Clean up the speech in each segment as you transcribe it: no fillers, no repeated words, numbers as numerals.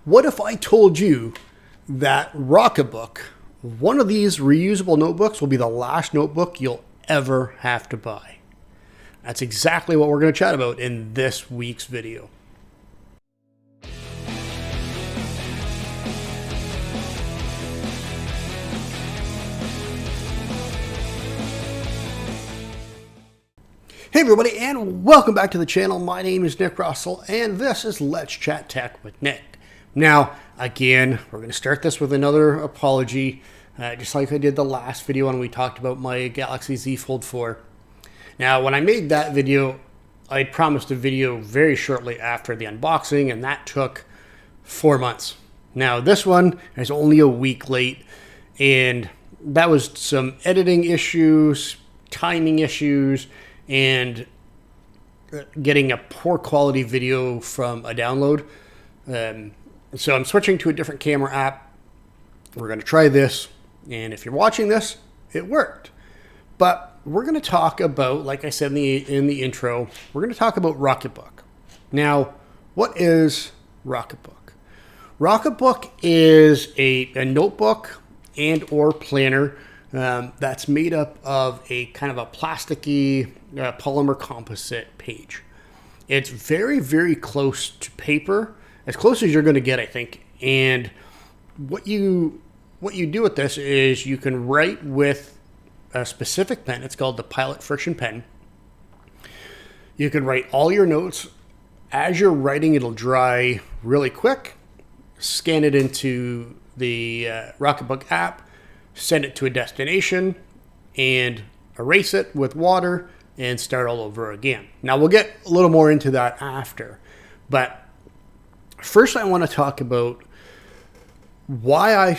What if I told you that Rocketbook, one of these reusable notebooks, will be the last notebook you'll ever have to buy? That's exactly what we're going to chat about in this week's video. Hey everybody, and welcome back to the channel. My name is Nick Russell, and this is Let's Chat Tech with Nick. Now, again, we're going to start this with another apology, just like I did the last video when we talked about my Galaxy Z Fold 4. Now, when I made that video, I promised a video very shortly after the unboxing, and that took 4 months. Now, this one is only a week late, and that was some editing issues, timing issues, and getting a poor quality video from a download. So I'm switching to a different camera app. We're going to try this, and if you're watching this, it worked. But we're going to talk about, like I said in the intro, we're going to talk about Rocketbook. Now, what is Rocketbook? Rocketbook is a notebook and or planner that's made up of a kind of a plasticky polymer composite page. It's very, very close to paper, as close as you're going to get, I think. And what you do with this is you can write with a specific pen. It's called the Pilot Friction pen. You can write all your notes. As you're writing, it'll dry really quick. Scan it into the Rocketbook app, send it to a destination, and erase it with water and start all over again. Now, we'll get a little more into that after. But first, I want to talk about why I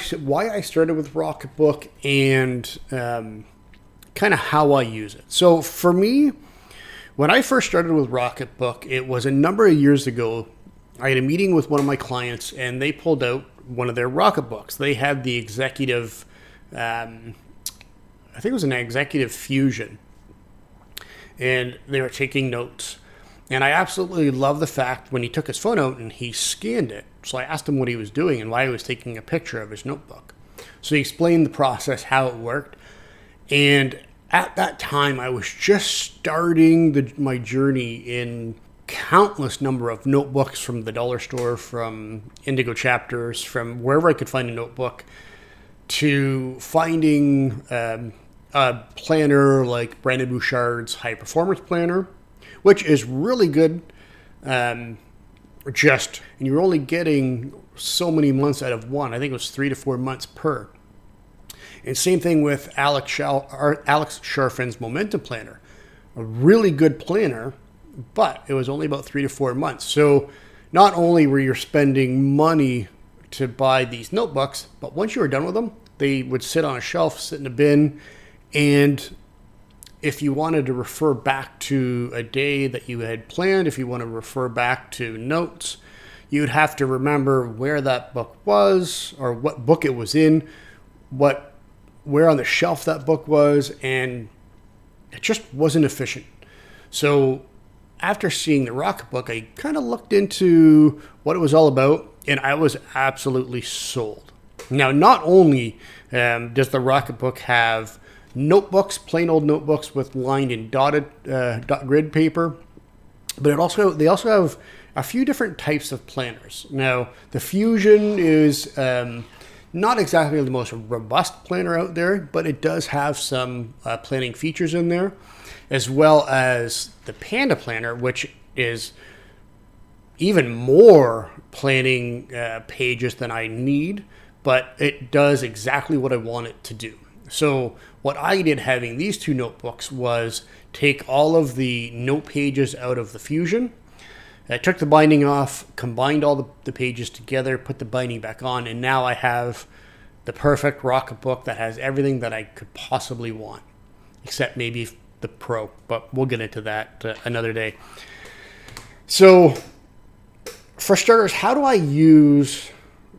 started with Rocketbook and kind of how I use it. So for me, when I first started with Rocketbook, it was a number of years ago. I had a meeting with one of my clients, and they pulled out one of their Rocketbooks. They had the executive, I think it was an executive Fusion, and they were taking notes. And I absolutely love the fact when he took his phone out and he scanned it. So I asked him what he was doing and why he was taking a picture of his notebook. So he explained the process, how it worked. And at that time, I was just starting my journey in countless number of notebooks from the dollar store, from Indigo Chapters, from wherever I could find a notebook, to finding a planner like Brandon Bouchard's High Performance Planner, which is really good. And you're only getting so many months out of one. I think it was 3 to 4 months per. And same thing with Alex Sharfin's Momentum Planner, a really good planner, but it was only about 3 to 4 months. So not only were you spending money to buy these notebooks, but once you were done with them, they would sit on a shelf, sit in a bin, and if you wanted to refer back to a day that you had planned, if you want to refer back to notes, you'd have to remember where that book was or what book it was in, where on the shelf that book was, and it just wasn't efficient. So after seeing the Rocketbook, I kind of looked into what it was all about, and I was absolutely sold. Now, not only does the Rocketbook have notebooks, plain old notebooks with lined and dotted dot grid paper, but they also have a few different types of planners. Now, the Fusion is not exactly the most robust planner out there, but it does have some planning features in there, as well as the Panda Planner, which is even more planning pages than I need, but it does exactly what I want it to do. So what I did having these two notebooks was take all of the note pages out of the Fusion. I took the binding off, combined all the pages together, put the binding back on, and now I have the perfect Rocketbook that has everything that I could possibly want, except maybe the Pro, but we'll get into that another day. So for starters, how do I use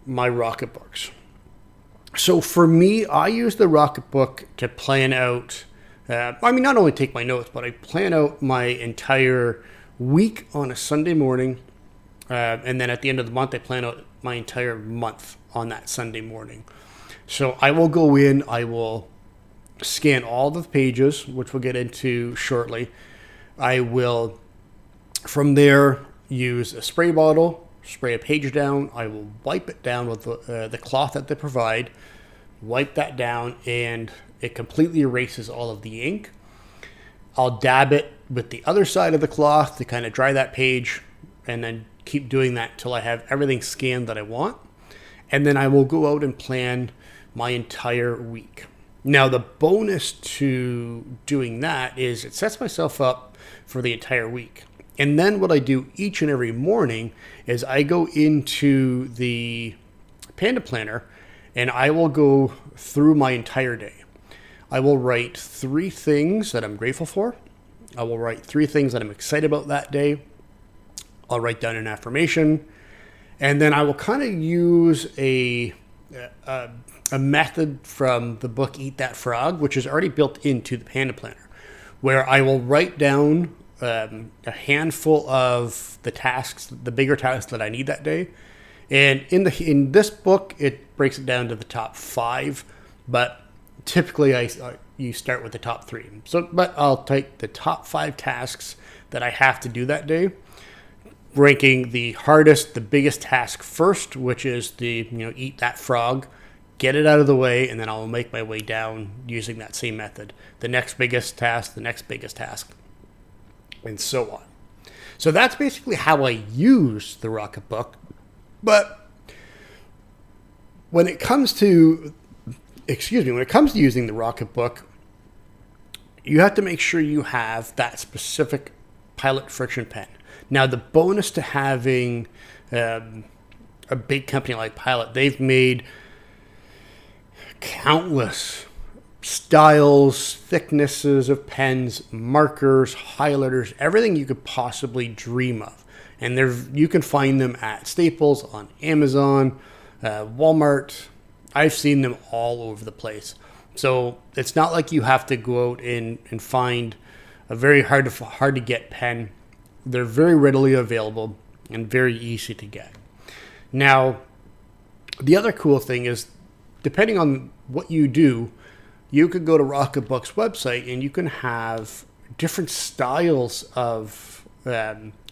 my Rocketbooks? So for me, I use the Rocketbook to plan out, not only take my notes, but I plan out my entire week on a Sunday morning. And then at the end of the month, I plan out my entire month on that Sunday morning. So I will go in, I will scan all the pages, which we'll get into shortly. I will, from there, use a spray bottle, spray a page down. I will wipe it down with the cloth that they provide, wipe that down, and it completely erases all of the ink. I'll dab it with the other side of the cloth to kind of dry that page, and then keep doing that till I have everything scanned that I want. And then I will go out and plan my entire week. Now, the bonus to doing that is it sets myself up for the entire week. And then what I do each and every morning is I go into the Panda Planner and I will go through my entire day. I will write 3 things that I'm grateful for. I will write 3 things that I'm excited about that day. I'll write down an affirmation. And then I will kind of use a method from the book Eat That Frog, which is already built into the Panda Planner, where I will write down a handful of the tasks, the bigger tasks that I need that day. And in this book, it breaks it down to the top 5, but typically you start with the top 3. But I'll take the top 5 tasks that I have to do that day, ranking the hardest, the biggest task first, which is eat that frog, get it out of the way, and then I'll make my way down using that same method. The next biggest task, and so on. So that's basically how I use the Rocketbook. But when it comes to using the Rocketbook, you have to make sure you have that specific Pilot friction pen. Now, the bonus to having a big company like Pilot, they've made countless styles, thicknesses of pens, markers, highlighters, everything you could possibly dream of. And you can find them at Staples, on Amazon, Walmart. I've seen them all over the place. So it's not like you have to go out and find a very hard to get pen. They're very readily available and very easy to get. Now, the other cool thing is, depending on what you do, you could go to Rocketbook's website and you can have different styles of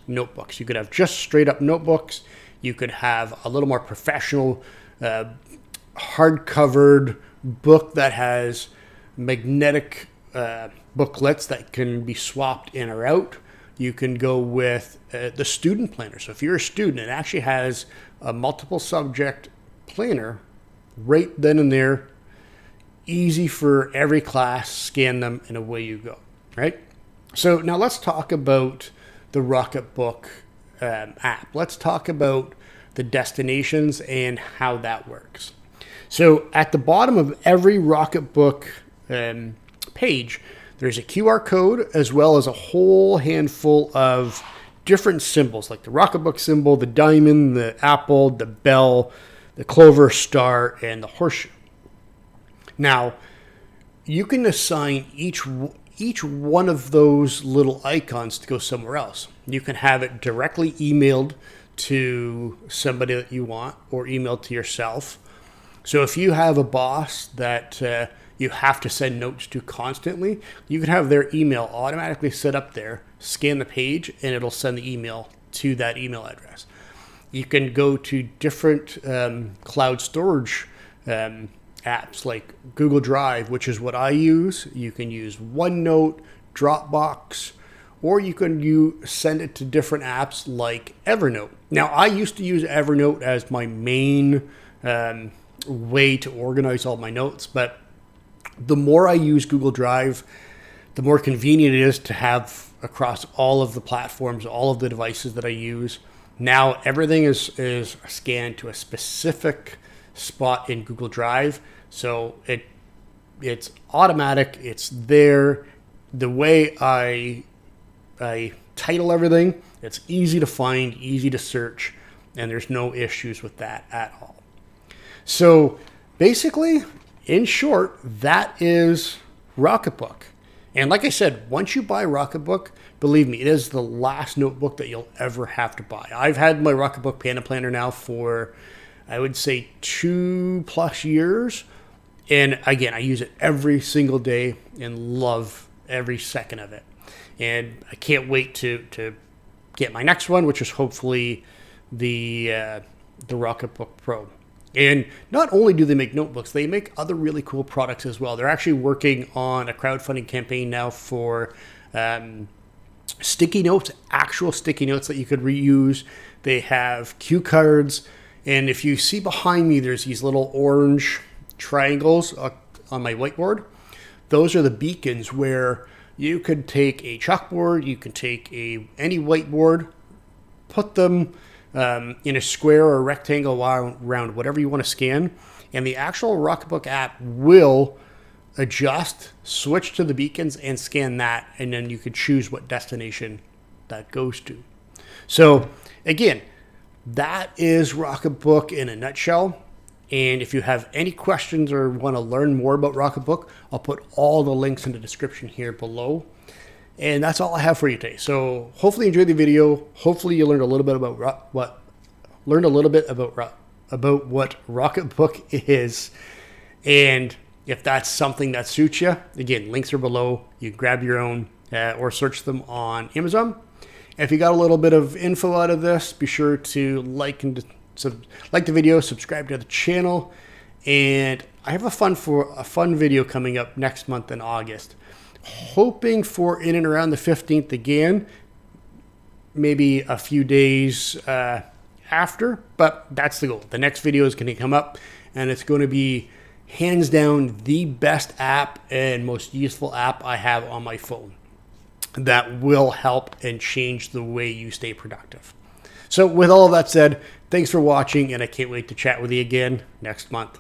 notebooks. You could have just straight up notebooks. You could have a little more professional hard-covered book that has magnetic booklets that can be swapped in or out. You can go with the student planner. So if you're a student, it actually has a multiple subject planner right then and there. Easy for every class, scan them, and away you go, right? So now let's talk about the Rocketbook app. Let's talk about the destinations and how that works. So at the bottom of every Rocketbook page, there's a QR code as well as a whole handful of different symbols, like the Rocketbook symbol, the diamond, the apple, the bell, the clover, star, and the horseshoe. Now, you can assign each one of those little icons to go somewhere else. You can have it directly emailed to somebody that you want or emailed to yourself. So if you have a boss that you have to send notes to constantly, you can have their email automatically set up there, scan the page, and it'll send the email to that email address. You can go to different cloud storage apps like Google Drive, which is what I use. You can use OneNote, Dropbox, or you can send it to different apps like Evernote. Now, I used to use Evernote as my main way to organize all my notes, but the more I use Google Drive, the more convenient it is to have across all of the platforms, all of the devices that I use. Now everything is scanned to a specific spot in Google Drive, so it's automatic. It's there. The way I title everything, it's easy to find, easy to search, and there's no issues with that at all. So basically, in short, that is Rocketbook. And like I said, once you buy Rocketbook, believe me, it is the last notebook that you'll ever have to buy. I've had my Rocketbook Panda Planner now for, I would say, 2+ years. And again, I use it every single day and love every second of it. And I can't wait to get my next one, which is hopefully the Rocketbook Pro. And not only do they make notebooks, they make other really cool products as well. They're actually working on a crowdfunding campaign now for sticky notes, actual sticky notes that you could reuse. They have cue cards. And if you see behind me, there's these little orange triangles on my whiteboard. Those are the beacons where you could take a chalkboard, you can take any whiteboard, put them in a square or a rectangle around whatever you want to scan, and the actual Rocketbook app will adjust, switch to the beacons, and scan that, and then you could choose what destination that goes to. So again, that is Rocketbook in a nutshell. And if you have any questions or want to learn more about Rocketbook, I'll put all the links in the description here below. And that's all I have for you today. So hopefully you enjoyed the video. Hopefully you learned a little bit about what Rocketbook is. And if that's something that suits you, again, links are below. You can grab your own or search them on Amazon. And if you got a little bit of info out of this, be sure to like the video, subscribe to the channel, and I have a fun video coming up next month in August. Hoping for in and around the 15th again, maybe a few days after, but that's the goal. The next video is going to come up, and it's going to be hands down the best app and most useful app I have on my phone that will help and change the way you stay productive. So with all of that said, thanks for watching, and I can't wait to chat with you again next month.